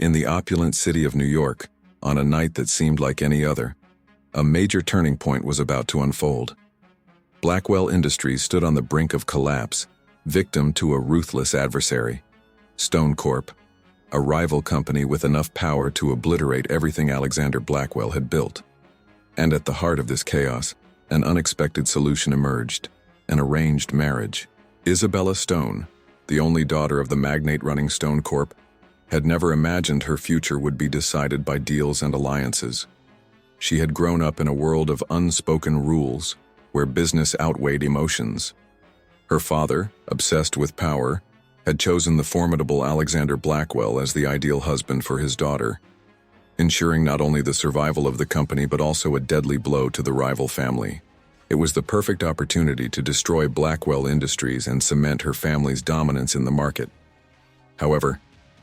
In the opulent city of New York, on a night that seemed like any other, a major turning point was about to unfold. Blackwell Industries stood on the brink of collapse, victim to a ruthless adversary, Stone Corp, a rival company with enough power to obliterate everything Alexander Blackwell had built. And at the heart of this chaos, an unexpected solution emerged: an arranged marriage. Isabella Stone, the only daughter of the magnate running Stone Corp, had never imagined her future would be decided by deals and alliances. She had grown up in a world of unspoken rules, where business outweighed emotions. Her father, obsessed with power, had chosen the formidable Alexander Blackwell as the ideal husband for his daughter, ensuring not only the survival of the company but also a deadly blow to the rival family. It was the perfect opportunity to destroy Blackwell Industries and cement her family's dominance in the market. However,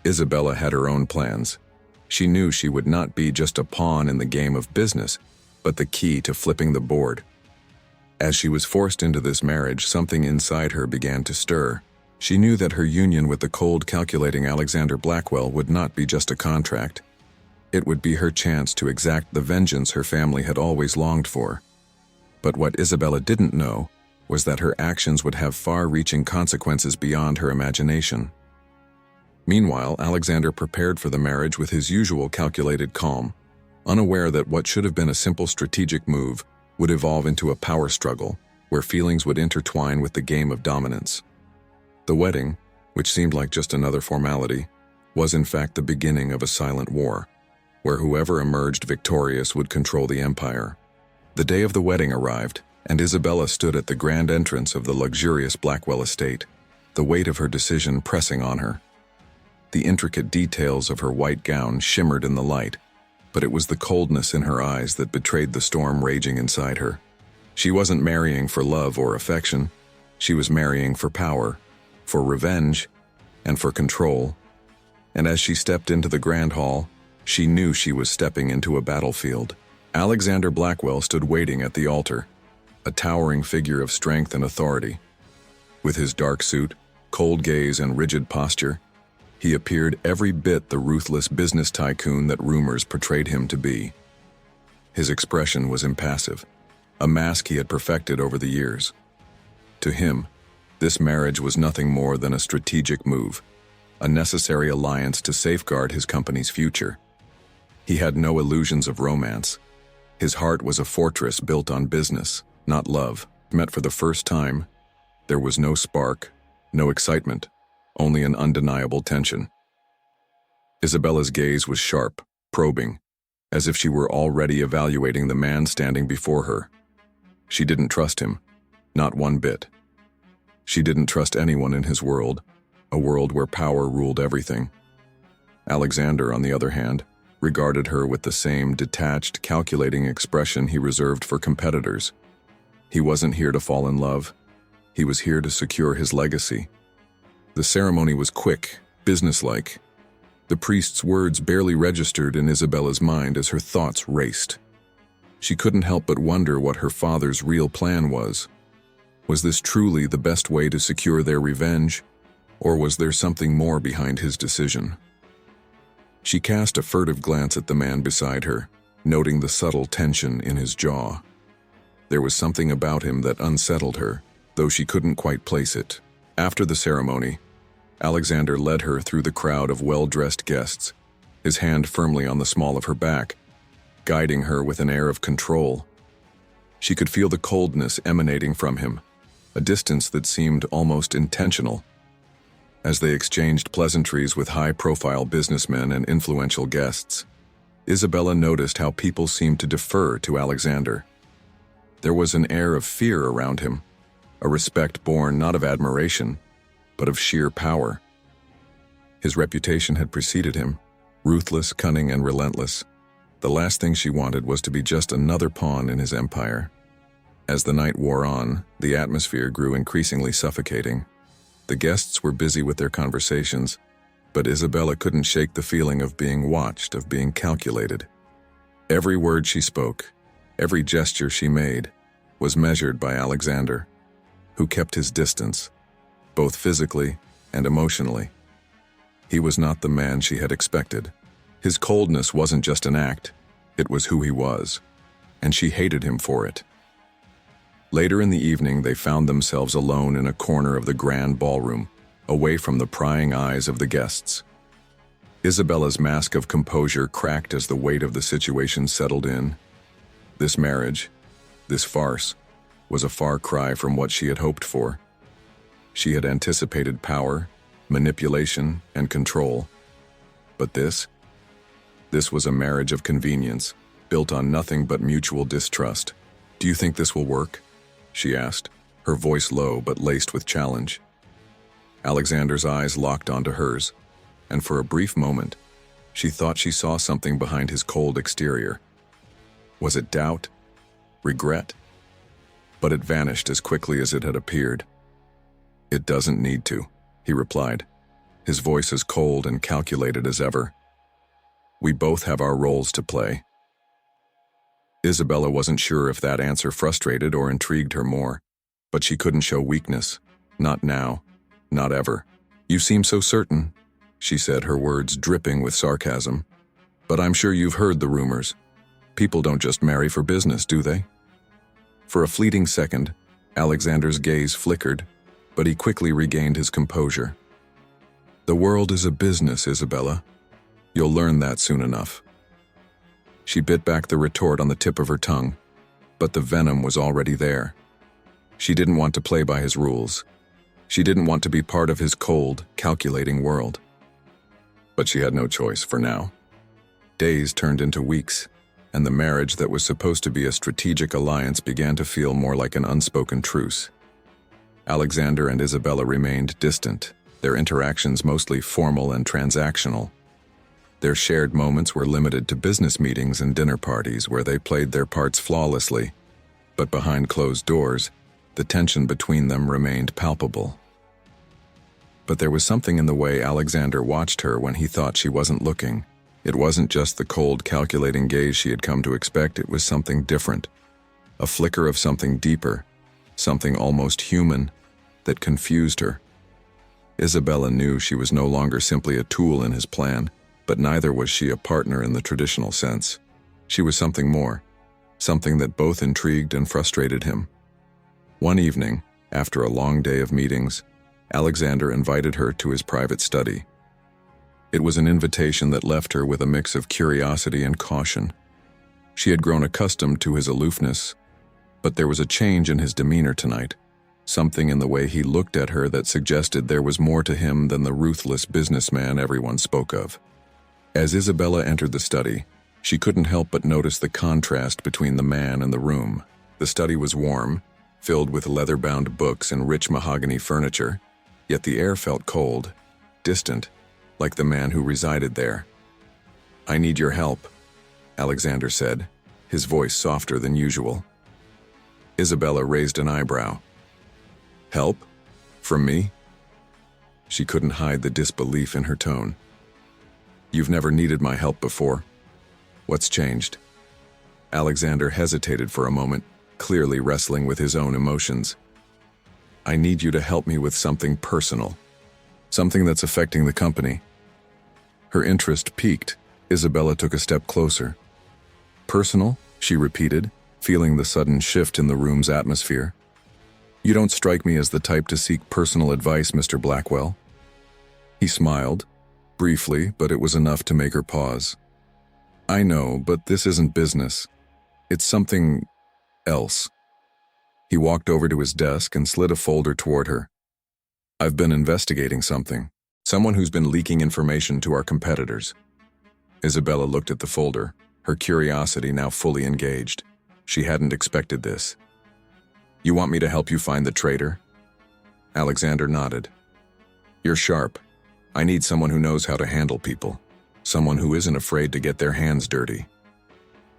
Isabella had her own plans. She knew she would not be just a pawn in the game of business, but the key to flipping the board. As she was forced into this marriage, something inside her began to stir. She knew that her union with the cold, calculating Alexander Blackwell would not be just a contract. It would be her chance to exact the vengeance her family had always longed for. But what Isabella didn't know was that her actions would have far-reaching consequences beyond her imagination. Meanwhile, Alexander prepared for the marriage with his usual calculated calm, unaware that what should have been a simple strategic move would evolve into a power struggle where feelings would intertwine with the game of dominance. The wedding, which seemed like just another formality, was in fact the beginning of a silent war, where whoever emerged victorious would control the empire. The day of the wedding arrived, and Isabella stood at the grand entrance of the luxurious Blackwell estate, the weight of her decision pressing on her. The intricate details of her white gown shimmered in the light, but it was the coldness in her eyes that betrayed the storm raging inside her. She wasn't marrying for love or affection. She was marrying for power, for revenge, and for control. And as she stepped into the grand hall, she knew she was stepping into a battlefield. Alexander Blackwell stood waiting at the altar, a towering figure of strength and authority. With his dark suit, cold gaze, and rigid posture, he appeared every bit the ruthless business tycoon that rumors portrayed him to be. His expression was impassive, a mask he had perfected over the years. To him, this marriage was nothing more than a strategic move, a necessary alliance to safeguard his company's future. He had no illusions of romance. His heart was a fortress built on business, not love. Met for the first time, there was no spark, no excitement, only an undeniable tension. Isabella's gaze was sharp, probing, as if she were already evaluating the man standing before her. She didn't trust him, not one bit. She didn't trust anyone in his world, a world where power ruled everything. Alexander, on the other hand, regarded her with the same detached, calculating expression he reserved for competitors. He wasn't here to fall in love. He was here to secure his legacy. The ceremony was quick, businesslike. The priest's words barely registered in Isabella's mind as her thoughts raced. She couldn't help but wonder what her father's real plan was. Was this truly the best way to secure their revenge, or was there something more behind his decision? She cast a furtive glance at the man beside her, noting the subtle tension in his jaw. There was something about him that unsettled her, though she couldn't quite place it. After the ceremony, Alexander led her through the crowd of well-dressed guests, his hand firmly on the small of her back, guiding her with an air of control. She could feel the coldness emanating from him, a distance that seemed almost intentional. As they exchanged pleasantries with high-profile businessmen and influential guests, Isabella noticed how people seemed to defer to Alexander. There was an air of fear around him, a respect born not of admiration, but of sheer power. His reputation had preceded him, ruthless, cunning, and relentless. The last thing she wanted was to be just another pawn in his empire. As the night wore on, the atmosphere grew increasingly suffocating. The guests were busy with their conversations, but Isabella couldn't shake the feeling of being watched, of being calculated. Every word she spoke, every gesture she made, was measured by Alexander, who kept his distance, both physically and emotionally. He was not the man she had expected. His coldness wasn't just an act, it was who he was, and she hated him for it. Later in the evening, they found themselves alone in a corner of the grand ballroom, away from the prying eyes of the guests. Isabella's mask of composure cracked as the weight of the situation settled in. This marriage, this farce, was a far cry from what she had hoped for. She had anticipated power, manipulation, and control. But this was a marriage of convenience, built on nothing but mutual distrust. "Do you think this will work?" she asked, her voice low but laced with challenge. Alexander's eyes locked onto hers, and for a brief moment, she thought she saw something behind his cold exterior. Was it doubt? Regret? But it vanished as quickly as it had appeared. "It doesn't need to," he replied, his voice as cold and calculated as ever. "We both have our roles to play." Isabella wasn't sure if that answer frustrated or intrigued her more, but she couldn't show weakness. Not now, not ever. "You seem so certain," she said, her words dripping with sarcasm. "But I'm sure you've heard the rumors. People don't just marry for business, do they?" For a fleeting second, Alexander's gaze flickered, but he quickly regained his composure. "The world is a business, Isabella. You'll learn that soon enough." She bit back the retort on the tip of her tongue, but the venom was already there. She didn't want to play by his rules. She didn't want to be part of his cold, calculating world. But she had no choice for now. Days turned into weeks, and the marriage that was supposed to be a strategic alliance began to feel more like an unspoken truce. Alexander and Isabella remained distant, their interactions mostly formal and transactional. Their shared moments were limited to business meetings and dinner parties where they played their parts flawlessly, but behind closed doors, the tension between them remained palpable. But there was something in the way Alexander watched her when he thought she wasn't looking. It wasn't just the cold, calculating gaze she had come to expect, it was something different. A flicker of something deeper, something almost human, that confused her. Isabella knew she was no longer simply a tool in his plan, but neither was she a partner in the traditional sense. She was something more, something that both intrigued and frustrated him. One evening, after a long day of meetings, Alexander invited her to his private study. It was an invitation that left her with a mix of curiosity and caution. She had grown accustomed to his aloofness, but there was a change in his demeanor tonight, something in the way he looked at her that suggested there was more to him than the ruthless businessman everyone spoke of. As Isabella entered the study, she couldn't help but notice the contrast between the man and the room. The study was warm, filled with leather-bound books and rich mahogany furniture, yet the air felt cold, distant, like the man who resided there. "I need your help," Alexander said, his voice softer than usual. Isabella raised an eyebrow. "Help? From me?" She couldn't hide the disbelief in her tone. "You've never needed my help before. What's changed?" Alexander hesitated for a moment, clearly wrestling with his own emotions. "I need you to help me with something personal, something that's affecting the company." Her interest piqued. Isabella took a step closer. "Personal?" she repeated, feeling the sudden shift in the room's atmosphere. "You don't strike me as the type to seek personal advice, Mr. Blackwell." He smiled, briefly, but it was enough to make her pause. "I know, but this isn't business. It's something else." He walked over to his desk and slid a folder toward her. "I've been investigating something. Someone who's been leaking information to our competitors." Isabella looked at the folder, her curiosity now fully engaged. She hadn't expected this. "You want me to help you find the traitor?" Alexander nodded. "You're sharp. I need someone who knows how to handle people, someone who isn't afraid to get their hands dirty."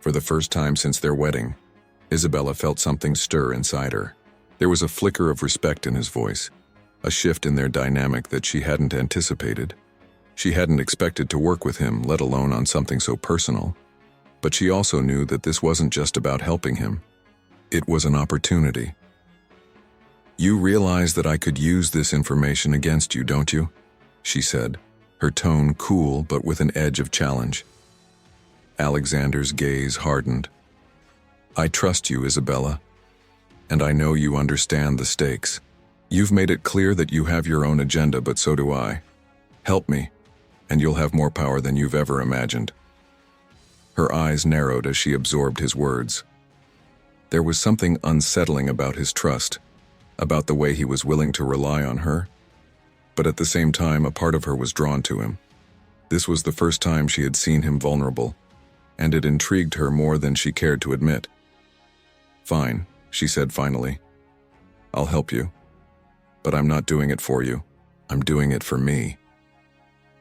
For the first time since their wedding, Isabella felt something stir inside her. There was a flicker of respect in his voice, a shift in their dynamic that she hadn't anticipated. She hadn't expected to work with him, let alone on something so personal. But she also knew that this wasn't just about helping him. It was an opportunity. "You realize that I could use this information against you, don't you?" she said, her tone cool but with an edge of challenge. Alexander's gaze hardened. "I trust you, Isabella, and I know you understand the stakes. You've made it clear that you have your own agenda, but so do I. Help me, and you'll have more power than you've ever imagined." Her eyes narrowed as she absorbed his words. There was something unsettling about his trust, about the way he was willing to rely on her, but at the same time a part of her was drawn to him. This was the first time she had seen him vulnerable, and it intrigued her more than she cared to admit. "Fine," she said finally. "I'll help you. But I'm not doing it for you. I'm doing it for me."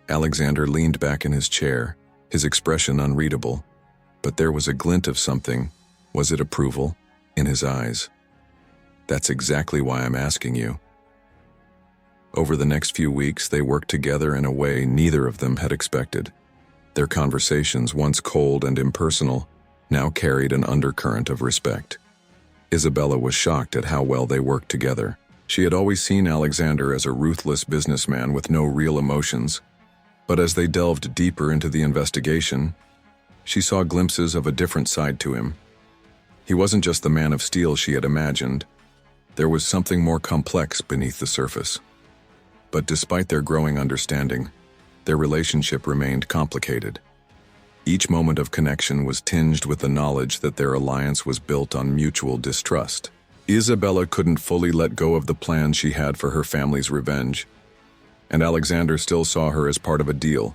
Alexander leaned back in his chair, his expression unreadable, but there was a glint of something, was it approval, in his eyes. "That's exactly why I'm asking you." Over the next few weeks, they worked together in a way neither of them had expected. Their conversations, once cold and impersonal, now carried an undercurrent of respect. Isabella was shocked at how well they worked together. She had always seen Alexander as a ruthless businessman with no real emotions, but as they delved deeper into the investigation, she saw glimpses of a different side to him. He wasn't just the man of steel she had imagined. There was something more complex beneath the surface. But despite their growing understanding, their relationship remained complicated. Each moment of connection was tinged with the knowledge that their alliance was built on mutual distrust. Isabella couldn't fully let go of the plans she had for her family's revenge, and Alexander still saw her as part of a deal,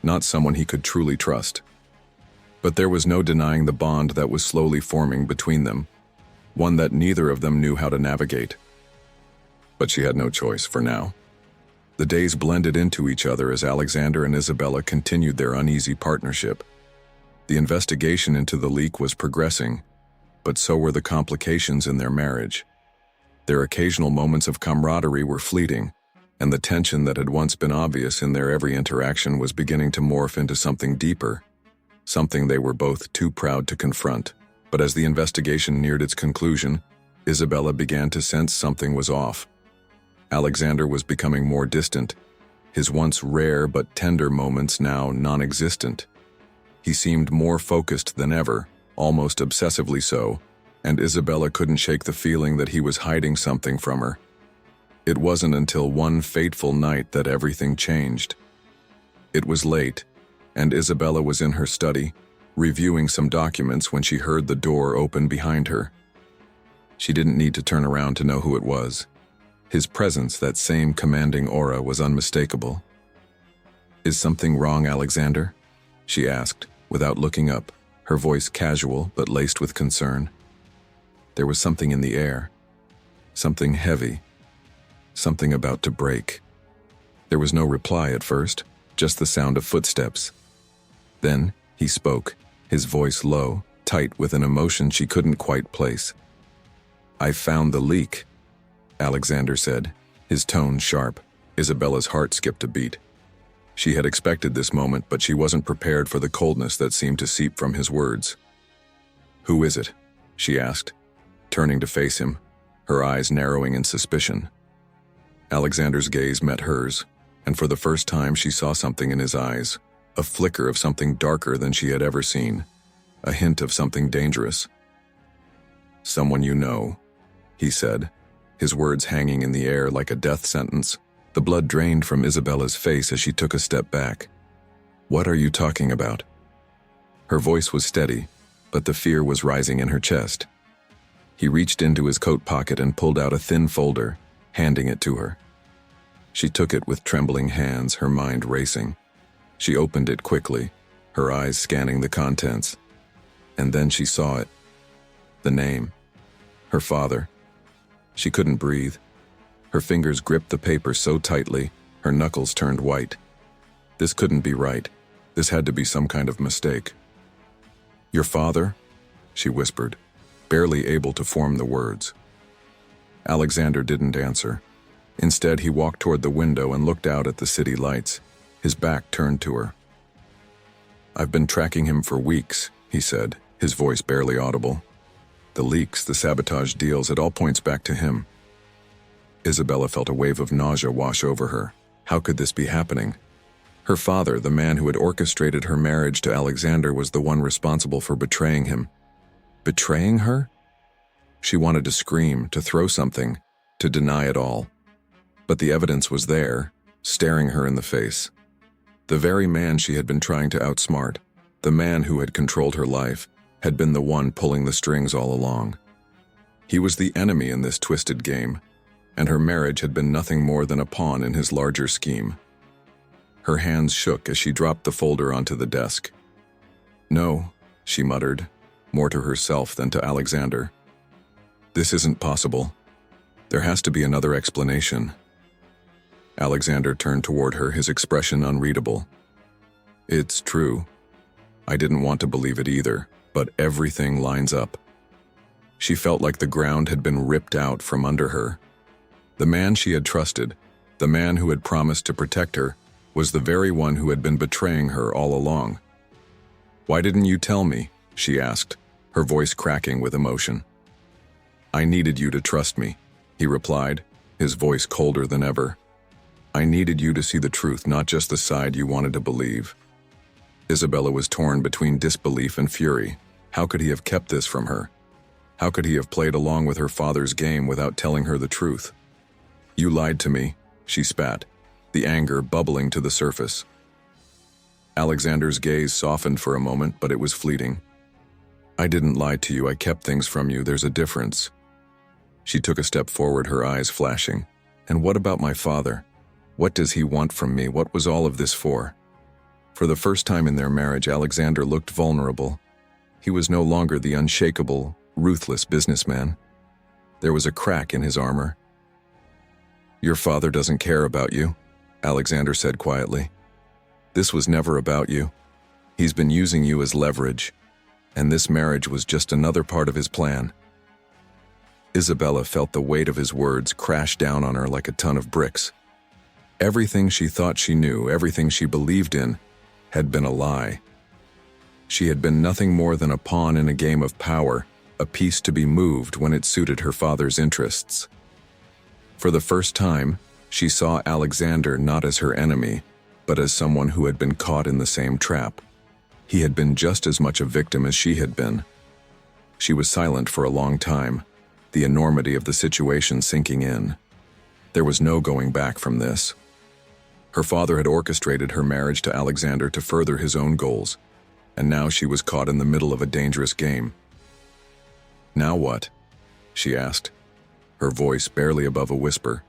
not someone he could truly trust. But there was no denying the bond that was slowly forming between them, one that neither of them knew how to navigate. But she had no choice for now. The days blended into each other as Alexander and Isabella continued their uneasy partnership. The investigation into the leak was progressing, but so were the complications in their marriage. Their occasional moments of camaraderie were fleeting, and the tension that had once been obvious in their every interaction was beginning to morph into something deeper, something they were both too proud to confront. But as the investigation neared its conclusion, Isabella began to sense something was off. Alexander was becoming more distant, his once rare but tender moments now non-existent. He seemed more focused than ever, almost obsessively so, and Isabella couldn't shake the feeling that he was hiding something from her. It wasn't until one fateful night that everything changed. It was late, and Isabella was in her study, reviewing some documents when she heard the door open behind her. She didn't need to turn around to know who it was. His presence, that same commanding aura, was unmistakable. "Is something wrong, Alexander?" she asked, without looking up, her voice casual but laced with concern. There was something in the air, something heavy, something about to break. There was no reply at first, just the sound of footsteps. Then he spoke, his voice low, tight with an emotion she couldn't quite place. "I found the leak," Alexander said, his tone sharp. Isabella's heart skipped a beat. She had expected this moment, but she wasn't prepared for the coldness that seemed to seep from his words. "Who is it?" she asked, turning to face him, her eyes narrowing in suspicion. Alexander's gaze met hers, and for the first time she saw something in his eyes, a flicker of something darker than she had ever seen, a hint of something dangerous. "Someone you know," he said, his words hanging in the air like a death sentence. The blood drained from Isabella's face as she took a step back. "What are you talking about?" Her voice was steady, but the fear was rising in her chest. He reached into his coat pocket and pulled out a thin folder, handing it to her. She took it with trembling hands, her mind racing. She opened it quickly, her eyes scanning the contents. And then she saw it. The name. Her father. She couldn't breathe. Her fingers gripped the paper so tightly, her knuckles turned white. This couldn't be right. This had to be some kind of mistake. "Your father?" she whispered, barely able to form the words. Alexander didn't answer. Instead, he walked toward the window and looked out at the city lights, his back turned to her. "I've been tracking him for weeks," he said, his voice barely audible. "The leaks, the sabotage deals, it all points back to him." Isabella felt a wave of nausea wash over her. How could this be happening? Her father, the man who had orchestrated her marriage to Alexander, was the one responsible for betraying him. Betraying her? She wanted to scream, to throw something, to deny it all. But the evidence was there, staring her in the face. The very man she had been trying to outsmart, the man who had controlled her life, had been the one pulling the strings all along. He was the enemy in this twisted game, and her marriage had been nothing more than a pawn in his larger scheme. Her hands shook as she dropped the folder onto the desk. "No," she muttered, more to herself than to Alexander. "This isn't possible. There has to be another explanation." Alexander turned toward her, his expression unreadable. "It's true. I didn't want to believe it either, but everything lines up." She felt like the ground had been ripped out from under her. The man she had trusted, the man who had promised to protect her, was the very one who had been betraying her all along. "Why didn't you tell me?" she asked, her voice cracking with emotion. "I needed you to trust me," he replied, his voice colder than ever. "I needed you to see the truth, not just the side you wanted to believe." Isabella was torn between disbelief and fury. How could he have kept this from her? How could he have played along with her father's game without telling her the truth? "You lied to me," she spat, the anger bubbling to the surface. Alexander's gaze softened for a moment, but it was fleeting. "I didn't lie to you, I kept things from you, there's a difference." She took a step forward, her eyes flashing. "And what about my father? What does he want from me? What was all of this for?" For the first time in their marriage, Alexander looked vulnerable. He was no longer the unshakable, ruthless businessman. There was a crack in his armor. "Your father doesn't care about you," Alexander said quietly. "This was never about you. He's been using you as leverage, and this marriage was just another part of his plan." Isabella felt the weight of his words crash down on her like a ton of bricks. Everything she thought she knew, everything she believed in, had been a lie. She had been nothing more than a pawn in a game of power, a piece to be moved when it suited her father's interests. For the first time, she saw Alexander not as her enemy, but as someone who had been caught in the same trap. He had been just as much a victim as she had been. She was silent for a long time, the enormity of the situation sinking in. There was no going back from this. Her father had orchestrated her marriage to Alexander to further his own goals, and now she was caught in the middle of a dangerous game. "Now what?" she asked, her voice barely above a whisper.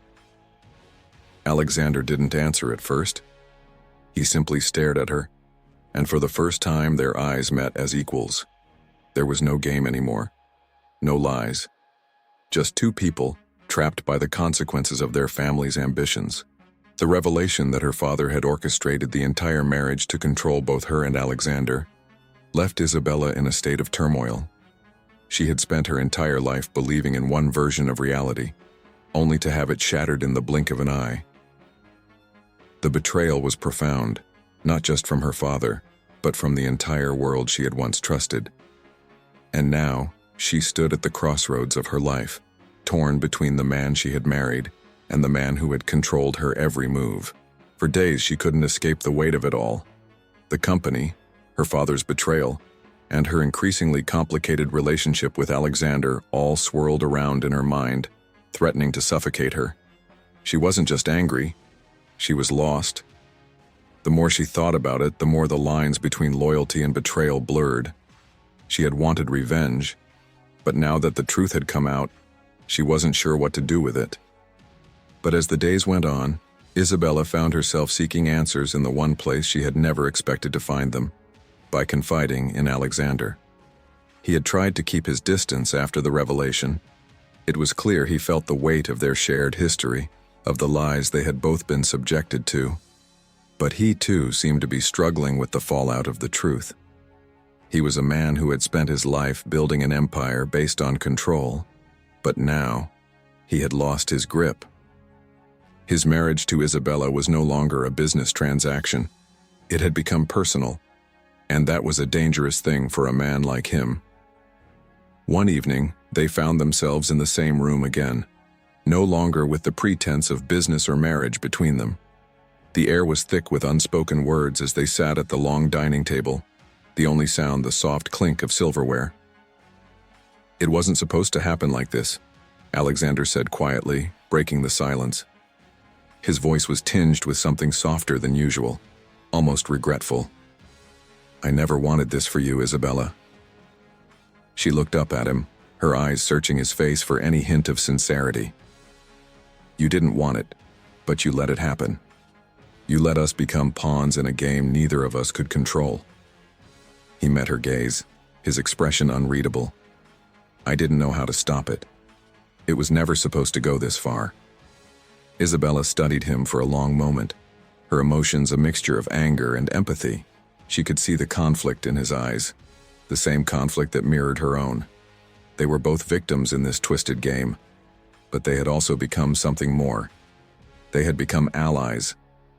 Alexander didn't answer at first. He simply stared at her, and for the first time their eyes met as equals. There was no game anymore, no lies. Just two people trapped by the consequences of their family's ambitions. The revelation that her father had orchestrated the entire marriage to control both her and Alexander left Isabella in a state of turmoil. She had spent her entire life believing in one version of reality, only to have it shattered in the blink of an eye. The betrayal was profound, not just from her father, but from the entire world she had once trusted. And now, she stood at the crossroads of her life, torn between the man she had married and the man who had controlled her every move. For days she couldn't escape the weight of it all. The company, her father's betrayal, and her increasingly complicated relationship with Alexander all swirled around in her mind, threatening to suffocate her. She wasn't just angry, she was lost. The more she thought about it, the more the lines between loyalty and betrayal blurred. She had wanted revenge, but now that the truth had come out, she wasn't sure what to do with it. But as the days went on, Isabella found herself seeking answers in the one place she had never expected to find them, by confiding in Alexander. He had tried to keep his distance after the revelation. It was clear he felt the weight of their shared history, of the lies they had both been subjected to. But he too seemed to be struggling with the fallout of the truth. He was a man who had spent his life building an empire based on control, but now he had lost his grip. His marriage to Isabella was no longer a business transaction. It had become personal, and that was a dangerous thing for a man like him. One evening, they found themselves in the same room again, no longer with the pretense of business or marriage between them. The air was thick with unspoken words as they sat at the long dining table, the only sound the soft clink of silverware. "It wasn't supposed to happen like this," Alexander said quietly, breaking the silence. His voice was tinged with something softer than usual, almost regretful. "I never wanted this for you, Isabella." She looked up at him, her eyes searching his face for any hint of sincerity. "You didn't want it, but you let it happen. You let us become pawns in a game neither of us could control." He met her gaze, his expression unreadable. "I didn't know how to stop it. It was never supposed to go this far." Isabella studied him for a long moment, her emotions a mixture of anger and empathy. She could see the conflict in his eyes, the same conflict that mirrored her own. They were both victims in this twisted game, but they had also become something more. They had become allies,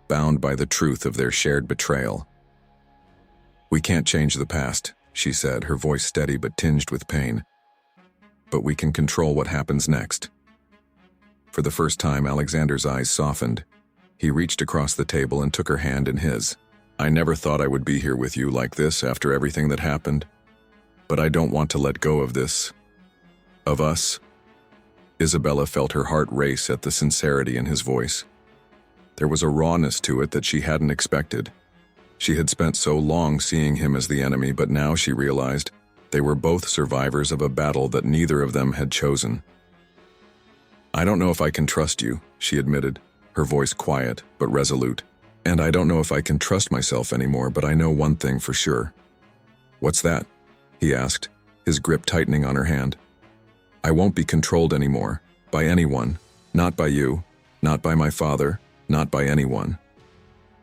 bound by the truth of their shared betrayal. "We can't change the past," she said, her voice steady but tinged with pain. "But we can control what happens next." For the first time, Alexander's eyes softened. He reached across the table and took her hand in his. "I never thought I would be here with you like this after everything that happened. But I don't want to let go of this. Of us." Isabella felt her heart race at the sincerity in his voice. There was a rawness to it that she hadn't expected. She had spent so long seeing him as the enemy, but now she realized they were both survivors of a battle that neither of them had chosen. "I don't know if I can trust you," she admitted, her voice quiet but resolute. "And I don't know if I can trust myself anymore, but I know one thing for sure." "What's that?" he asked, his grip tightening on her hand. "I won't be controlled anymore, by anyone, not by you, not by my father, not by anyone."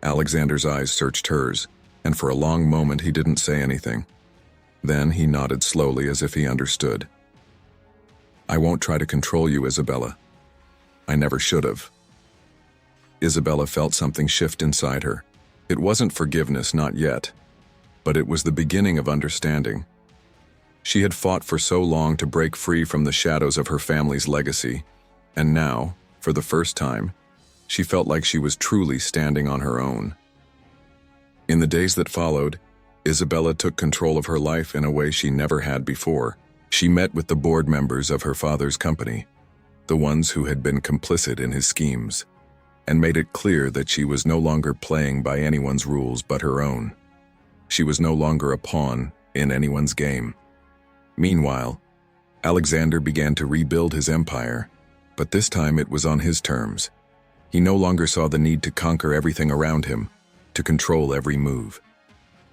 Alexander's eyes searched hers, and for a long moment he didn't say anything. Then he nodded slowly as if he understood. "I won't try to control you, Isabella. I never should have." Isabella felt something shift inside her. It wasn't forgiveness, not yet, but it was the beginning of understanding. She had fought for so long to break free from the shadows of her family's legacy, and now, for the first time, she felt like she was truly standing on her own. In the days that followed, Isabella took control of her life in a way she never had before. She met with the board members of her father's company, the ones who had been complicit in his schemes, and made it clear that she was no longer playing by anyone's rules but her own. She was no longer a pawn in anyone's game. Meanwhile, Alexander began to rebuild his empire, but this time it was on his terms. He no longer saw the need to conquer everything around him, to control every move.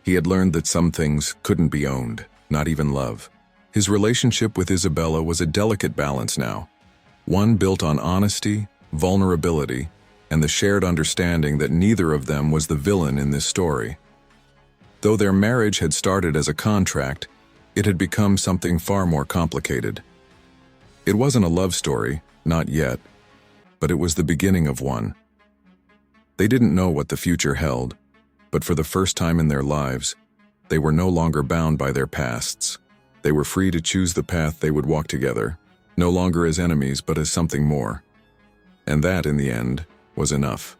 He had learned that some things couldn't be owned, not even love. His relationship with Isabella was a delicate balance now, one built on honesty, vulnerability, and the shared understanding that neither of them was the villain in this story. Though their marriage had started as a contract, it had become something far more complicated. It wasn't a love story, not yet, but it was the beginning of one. They didn't know what the future held, but for the first time in their lives, they were no longer bound by their pasts. They were free to choose the path they would walk together, no longer as enemies but as something more. And that, in the end, was enough.